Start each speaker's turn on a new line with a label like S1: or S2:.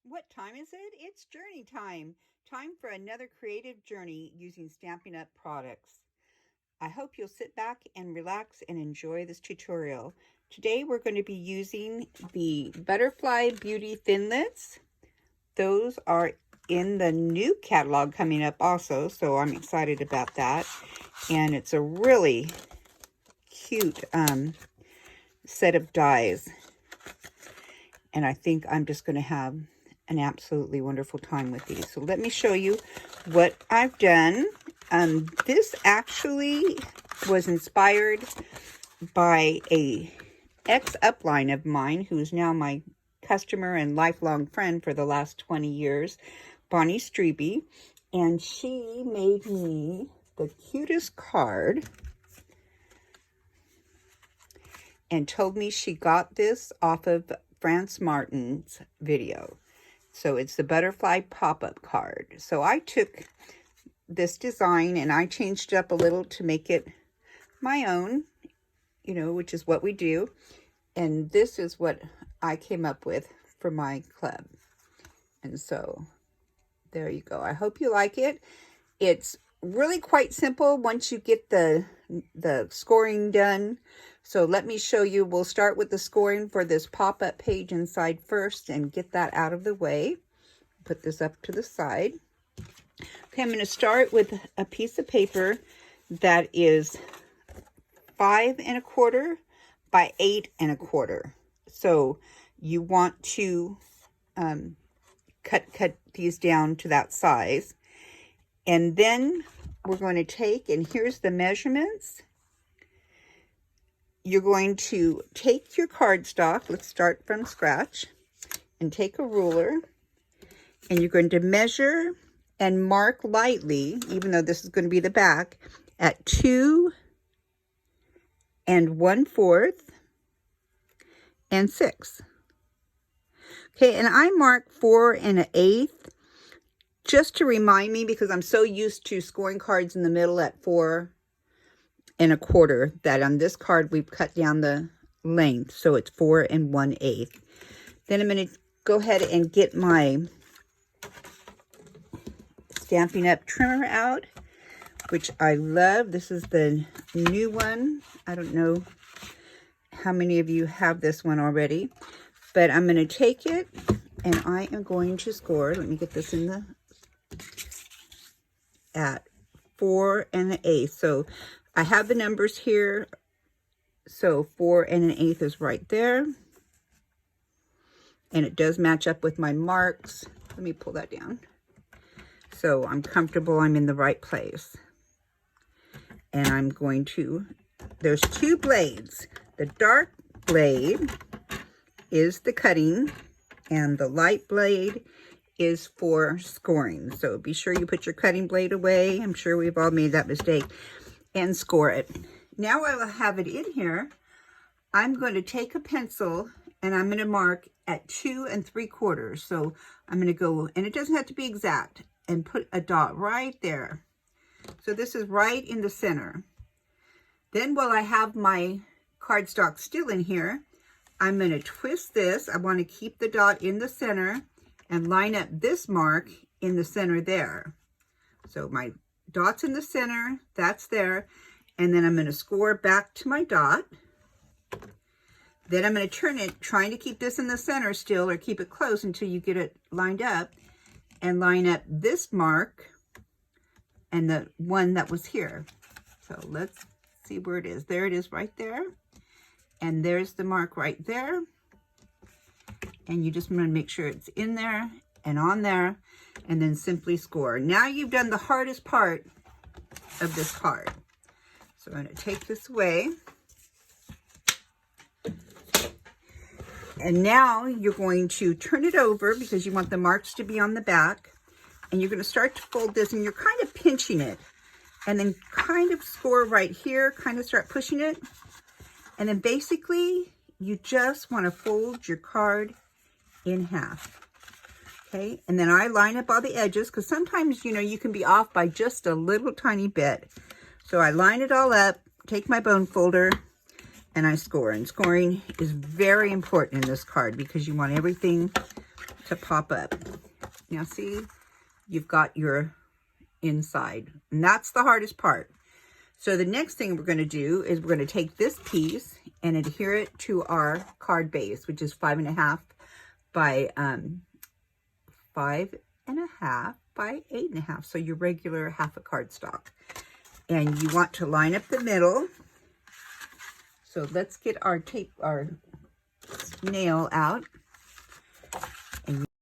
S1: What time is it? It's journey time. Time for another creative journey using Stampin' Up! Products. I hope you'll sit back and relax and enjoy this tutorial. Today we're going to be using the Butterfly Beauty Thinlits. Those are in the new catalog coming up also, so I'm excited about that. And it's a really cute set of dies. And I think I'm just going to have an absolutely wonderful time with these. So let me show you what I've done. This actually was inspired by a ex-upline of mine who's now my customer and lifelong friend for the last 20 years, Bonnie Strebe, and she made me the cutest card and told me she got this off of France Martin's video. So it's the butterfly pop-up card. So I took this design and I changed it up a little to make it my own, you know, which is what we do. And this is what I came up with for my club. And so there you go. I hope you like it. It's really quite simple once you get the scoring done. So let me show you. We'll start with the scoring for this pop-up page inside first and get that out of the way. Put this up to the side. Okay, I'm going to start with a piece of paper that is 5 1/4 by 8 1/4. So you want to cut these down to that size. And then we're going to take, and here's the measurements. You're going to take your cardstock, let's start from scratch, and take a ruler, and you're going to measure and mark lightly, even though this is going to be the back, at 2 1/4 and 6. Okay, and I mark 4 1/8 just to remind me, because I'm so used to scoring cards in the middle at 4 1/4 that on this card we've cut down the length, so it's 4 1/8. Then I'm going to go ahead and get my Stampin' Up! Trimmer out, which I love. This is the new one. I don't know how many of you have this one already, but I'm going to take it and I am going to score. Let me get this in the at 4 1/8. So I have the numbers here. So 4 1/8 is right there. And it does match up with my marks. Let me pull that down. So I'm comfortable I'm in the right place. And I'm going to, there's 2 blades. The dark blade is the cutting and the light blade is for scoring. So be sure you put your cutting blade away. I'm sure we've all made that mistake. And score it. Now I will have it in here. I'm going to take a pencil and I'm going to mark at 2 3/4. So I'm going to go, and it doesn't have to be exact, and put a dot right there. So this is right in the center. Then while I have my cardstock still in here, I'm going to twist this. I want to keep the dot in the center and line up this mark in the center there. So my dot's in the center, that's there, and then I'm going to score back to my dot. Then I'm going to turn it, trying to keep this in the center still, or keep it close until you get it lined up, and line up this mark and the one that was here. So let's see where it is. There it is right there. And there's the mark right there. And you just want to make sure it's in there and on there, and then simply score. Now you've done the hardest part of this card. So I'm going to take this away. And now you're going to turn it over because you want the marks to be on the back. And you're going to start to fold this, and you're kind of pinching it. And then kind of score right here, kind of start pushing it. And then basically you just want to fold your card in half. Okay, and then I line up all the edges, because sometimes, you know, you can be off by just a little tiny bit. So I line it all up, take my bone folder, and I score. And scoring is very important in this card because you want everything to pop up. Now see, you've got your inside, and that's the hardest part. So the next thing we're going to do is we're going to take this piece and adhere it to our card base, which is 5.5 by 5.5 by 8.5. So your regular half a cardstock. And you want to line up the middle. So let's get our nail out. And